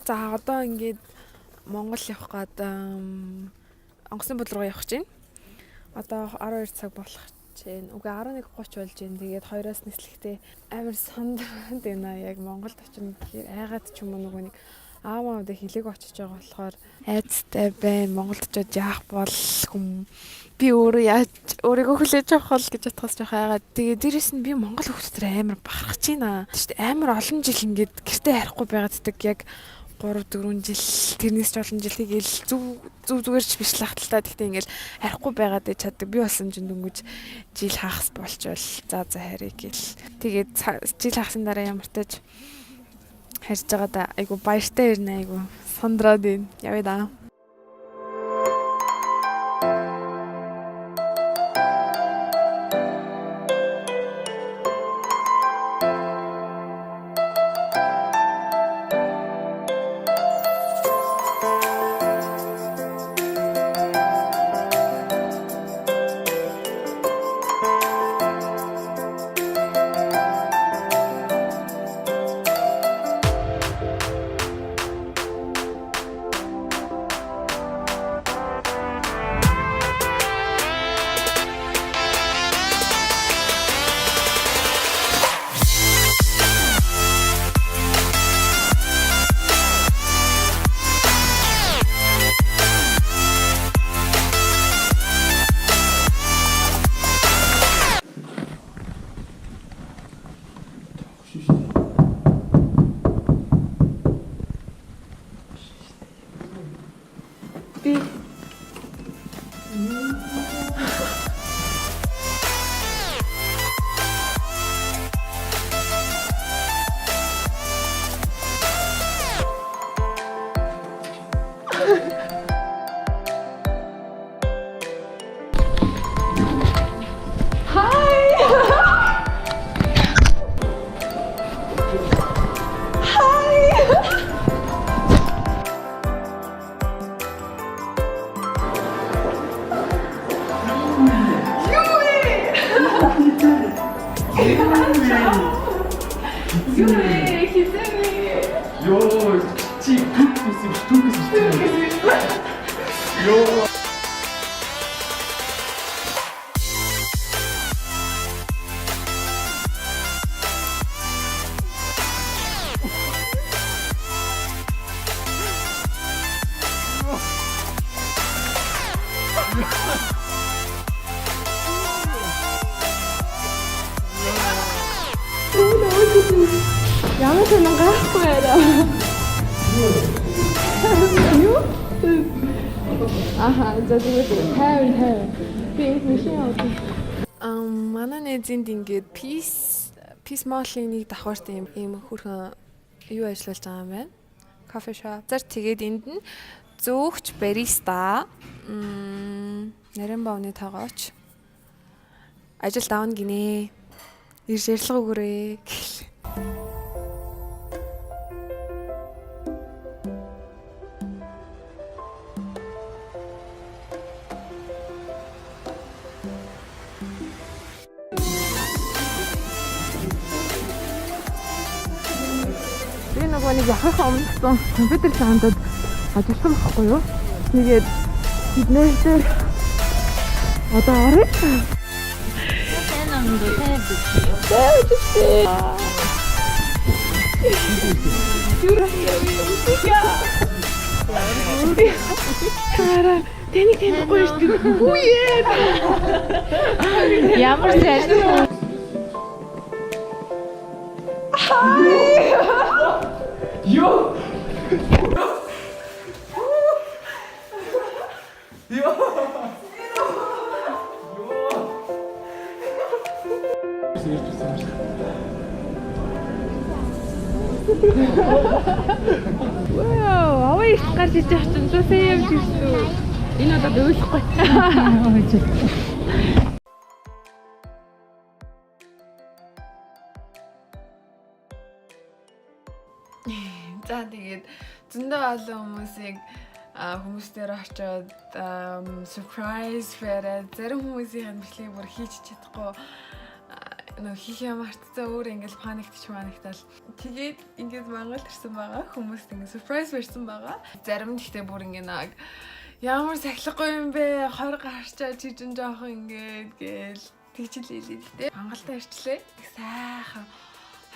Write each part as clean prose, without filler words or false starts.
За одоо ингээд Монгол явах гээд онгоцны бод руу явах гэж байна. Одоо 12 цаг болох гэж байна. Үгүй 11:30 болж байна. Тэгээд 2-оос нислэхдээ амар сандраад байна. Яг Монголд очино гэхээр айгаад ч юм уу нөгөө нэг аавуудаа хилэг очиж байгаа болохоор айцтай байна. Монголд очиод яах бол би өөрөө яаж өөрийгөө хүлээж авах бол гэж бодхоос жоох айгаад. Тэгээд дээрэс нь би Монгол хүмүүстэй амар бахархаж байна. Тэгэж амар олон жил ингээд гэртээ харихгүй байгааддаг яг 3-4 жил тэрнээс ч олон жил тэгээл зүгээр ч биш лахталтаа гэхдээ ингээл харихгүй байгаад байж чаддаг. Би болсон чинь дөнгөж жил хагас болчвол за харъя гэл. Тэгээд жил хагасны дараа ямартаж харьж байгаа да айгу баяртай ирнэ айгу сандраад байна. Явъя да. Ямар ч юм гахгүй яриа. Юу? Аха, зөвхөн хайр. Би машин авдаг. Манай нэзэнд ингээд Peace Mall-ийн нэг давхартай юм хөрхөн юу ажиллаж байгаа юм байна. Кофе шоп. Тэгээд энд нь зөөгч бариста нарийн бааны тоогооч ажил давна гинэ. Ирж ярилцлага өгөөрэй. Би нөгөө нэг яхах өмнө компьютер саандад ажилласан байхгүй юу? Тэгээд биднээсээ одоо орё. Тэнийг танихгүй шүү дээ. Хүүе. Ямар сайд. Ёо. Вау, аваа их гарч иж байгаа чинь зөсөө явж ирсэн. Энэ одоо дуулахгүй. За тэгээд зөндөө олон хүмүүсийг хүмүүстээр очиод surprise бариад зарим хүмүүсийн бичлэгийг бүр хийж чадахгүй нөө хийх юм мартцсан өөр ингээл паниктал. Тэгээд ингээд Монгол ирсэн байгаа. Хүмүүст ингээд surprise барьсан байгаа. Зарим нь гэхдээ бүр ингээд нэг ямар сахилахгүй юм бэ? 20 гарчаа чижин жоох ингээд гээл тэгжилээ л дээ. Монголд ирчлээ. Сайхан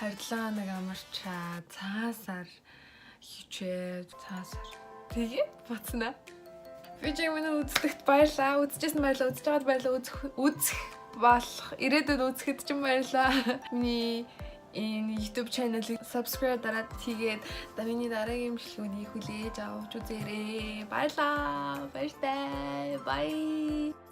27 нэг амарчаа цаасаар хичээд цаасаар тэгээд буцна. Видео минь үзлэгт баярлаа. Үзчихсэн баярлаа. Үзэж байгаад баярлаа. Үзэх болох ирээдүйд үзэхэд ч юм баярлаа. Миний энэ YouTube channel-ыг subscribe дараад тэгээд миний дараагийн имжлэгүүдийг хүлээж авч үзээрэй. Баярлаа. Баяртай. Bye.